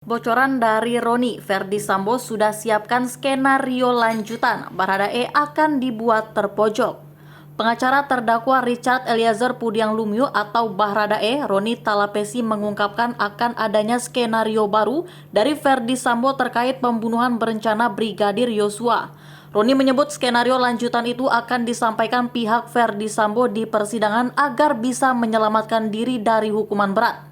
Bocoran dari Roni, Verdi Sambo sudah siapkan skenario lanjutan, Baradae akan dibuat terpojok. Pengacara terdakwa Richard Eliezer Pudiang Lumiu atau Baradae, Roni Talapesi mengungkapkan akan adanya skenario baru dari Verdi Sambo terkait pembunuhan berencana Brigadir Yosua. Roni menyebut skenario lanjutan itu akan disampaikan pihak Verdi Sambo di persidangan agar bisa menyelamatkan diri dari hukuman berat.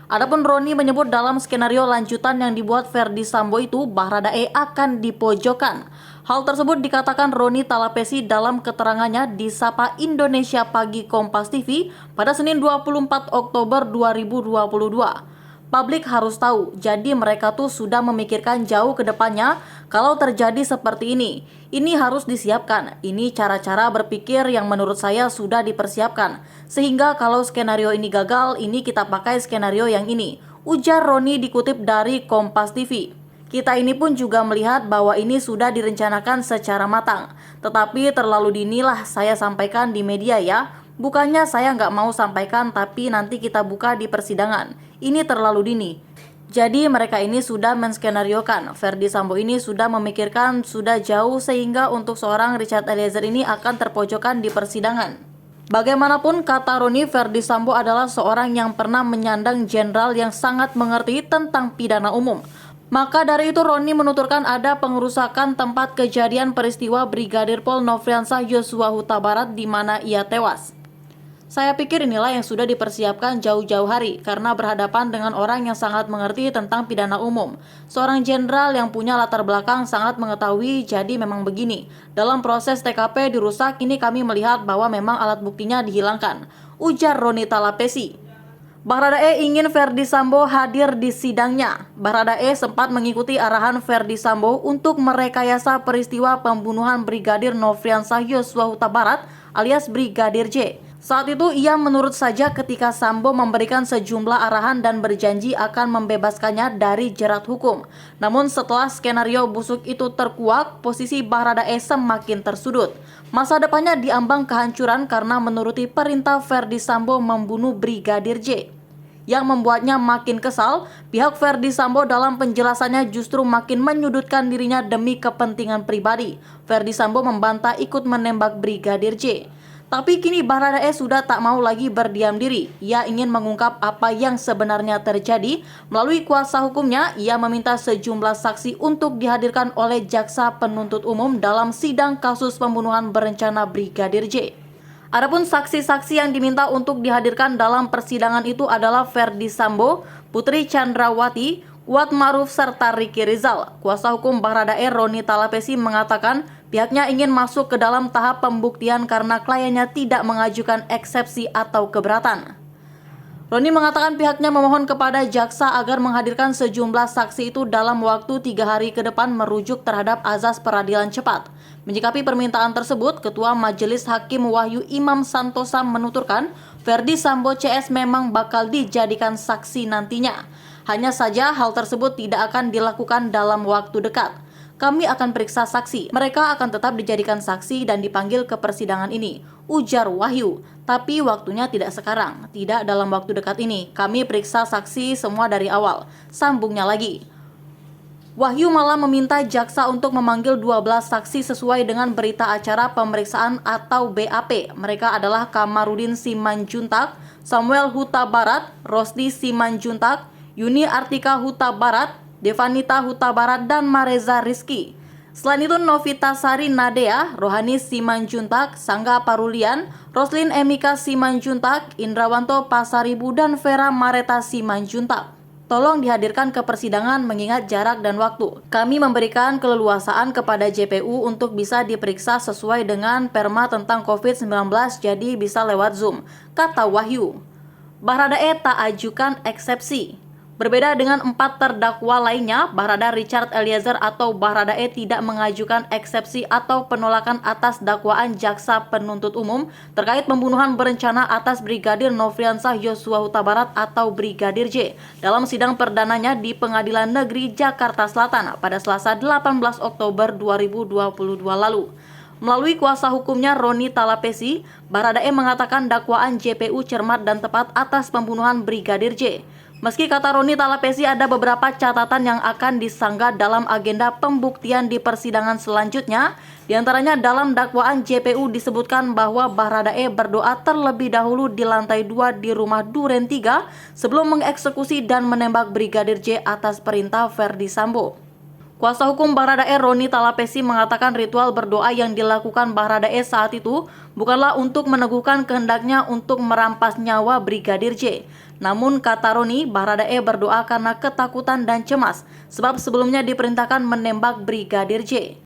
Adapun Roni menyebut dalam skenario lanjutan yang dibuat Verdi Sambo itu Baradae akan dipojokkan. Hal tersebut dikatakan Roni Talapesi dalam keterangannya di Sapa Indonesia Pagi Kompas TV pada Senin 24 Oktober 2022. Publik harus tahu, jadi mereka tuh sudah memikirkan jauh ke depannya kalau terjadi seperti ini. Ini harus disiapkan, ini cara-cara berpikir yang menurut saya sudah dipersiapkan. Sehingga kalau skenario ini gagal, ini kita pakai skenario yang ini. Ujar Roni dikutip dari Kompas TV. Kita ini pun juga melihat bahwa ini sudah direncanakan secara matang. Tetapi terlalu dinilah saya sampaikan di media ya. Bukannya saya nggak mau sampaikan tapi nanti kita buka di persidangan. Ini terlalu dini. Jadi mereka ini sudah menskenariokan. Verdi Sambo ini sudah memikirkan sudah jauh sehingga untuk seorang Richard Eliezer ini akan terpojokkan di persidangan. Bagaimanapun kata Roni, Verdi Sambo adalah seorang yang pernah menyandang jenderal yang sangat mengerti tentang pidana umum. Maka dari itu Roni menuturkan ada pengerusakan tempat kejadian peristiwa Brigadir Pol Nofriansah Yosua Huta Barat di mana ia tewas. Saya pikir inilah yang sudah dipersiapkan jauh-jauh hari karena berhadapan dengan orang yang sangat mengerti tentang pidana umum. Seorang jenderal yang punya latar belakang sangat mengetahui, jadi memang begini. Dalam proses TKP dirusak ini kami melihat bahwa memang alat buktinya dihilangkan. Ujar Roni Talapesi. Baradae ingin Verdi Sambo hadir di sidangnya. Baradae sempat mengikuti arahan Verdi Sambo untuk merekayasa peristiwa pembunuhan Brigadir Nofriansah Yosua Huta Barat alias Brigadir J. Saat itu ia menurut saja ketika Sambo memberikan sejumlah arahan dan berjanji akan membebaskannya dari jerat hukum. Namun setelah skenario busuk itu terkuak, posisi Baradae semakin tersudut. Masa depannya diambang kehancuran karena menuruti perintah Verdi Sambo membunuh Brigadir J. Yang membuatnya makin kesal, pihak Verdi Sambo dalam penjelasannya justru makin menyudutkan dirinya demi kepentingan pribadi. Verdi Sambo membantah ikut menembak Brigadir J. Tapi kini Baradae sudah tak mau lagi berdiam diri. Ia ingin mengungkap apa yang sebenarnya terjadi. Melalui kuasa hukumnya, ia meminta sejumlah saksi untuk dihadirkan oleh jaksa penuntut umum dalam sidang kasus pembunuhan berencana Brigadir J. Adapun saksi-saksi yang diminta untuk dihadirkan dalam persidangan itu adalah Verdi Sambo, Putri Chandrawati, Kuat Ma'ruf serta Ricky Rizal. Kuasa hukum Baradae Roni Talapesi mengatakan pihaknya ingin masuk ke dalam tahap pembuktian karena kliennya tidak mengajukan eksepsi atau keberatan. Roni mengatakan pihaknya memohon kepada jaksa agar menghadirkan sejumlah saksi itu dalam waktu 3 hari ke depan merujuk terhadap azas peradilan cepat. Menyikapi permintaan tersebut, Ketua Majelis Hakim Wahyu Imam Santosa menuturkan Verdi Sambo CS memang bakal dijadikan saksi nantinya. Hanya saja hal tersebut tidak akan dilakukan dalam waktu dekat. Kami akan periksa saksi, mereka akan tetap dijadikan saksi dan dipanggil ke persidangan ini, ujar Wahyu. Tapi waktunya tidak sekarang, tidak dalam waktu dekat ini. Kami periksa saksi semua dari awal, sambungnya lagi. Wahyu malah meminta jaksa untuk memanggil 12 saksi sesuai dengan berita acara pemeriksaan atau BAP. Mereka adalah Kamarudin Simanjuntak, Samuel Huta Barat, Rosdi Simanjuntak, Yuni Artika Huta Barat, Devanita Huta Barat, dan Mareza Rizky. Selain itu Novita Sari Nadea, Rohani Simanjuntak, Sangga Parulian, Roslin Emika Simanjuntak, Indrawanto Pasaribu, dan Vera Mareta Simanjuntak. Tolong dihadirkan ke persidangan mengingat jarak dan waktu. Kami memberikan keleluasaan kepada JPU untuk bisa diperiksa sesuai dengan perma tentang COVID-19 jadi bisa lewat Zoom, kata Wahyu. Baradae tak ajukan eksepsi. Berbeda dengan 4 terdakwa lainnya, Barada Richard Eliezer atau Baradae tidak mengajukan eksepsi atau penolakan atas dakwaan jaksa penuntut umum terkait pembunuhan berencana atas Brigadir Nofriansah Yosua Huta Barat atau Brigadir J dalam sidang perdananya di Pengadilan Negeri Jakarta Selatan pada Selasa 18 Oktober 2022 lalu. Melalui kuasa hukumnya Roni Talapesi, Baradae mengatakan dakwaan JPU cermat dan tepat atas pembunuhan Brigadir J. Meski kata Roni Talapesi ada beberapa catatan yang akan disanggah dalam agenda pembuktian di persidangan selanjutnya, diantaranya dalam dakwaan JPU disebutkan bahwa Baradae berdoa terlebih dahulu di lantai 2 di rumah Duren 3 sebelum mengeksekusi dan menembak Brigadir J atas perintah Ferdi Sambo. Kuasa hukum Baradae Roni Talapesi mengatakan ritual berdoa yang dilakukan Baradae saat itu bukanlah untuk meneguhkan kehendaknya untuk merampas nyawa Brigadir J. Namun kata Roni, Baradae berdoa karena ketakutan dan cemas sebab sebelumnya diperintahkan menembak Brigadir J.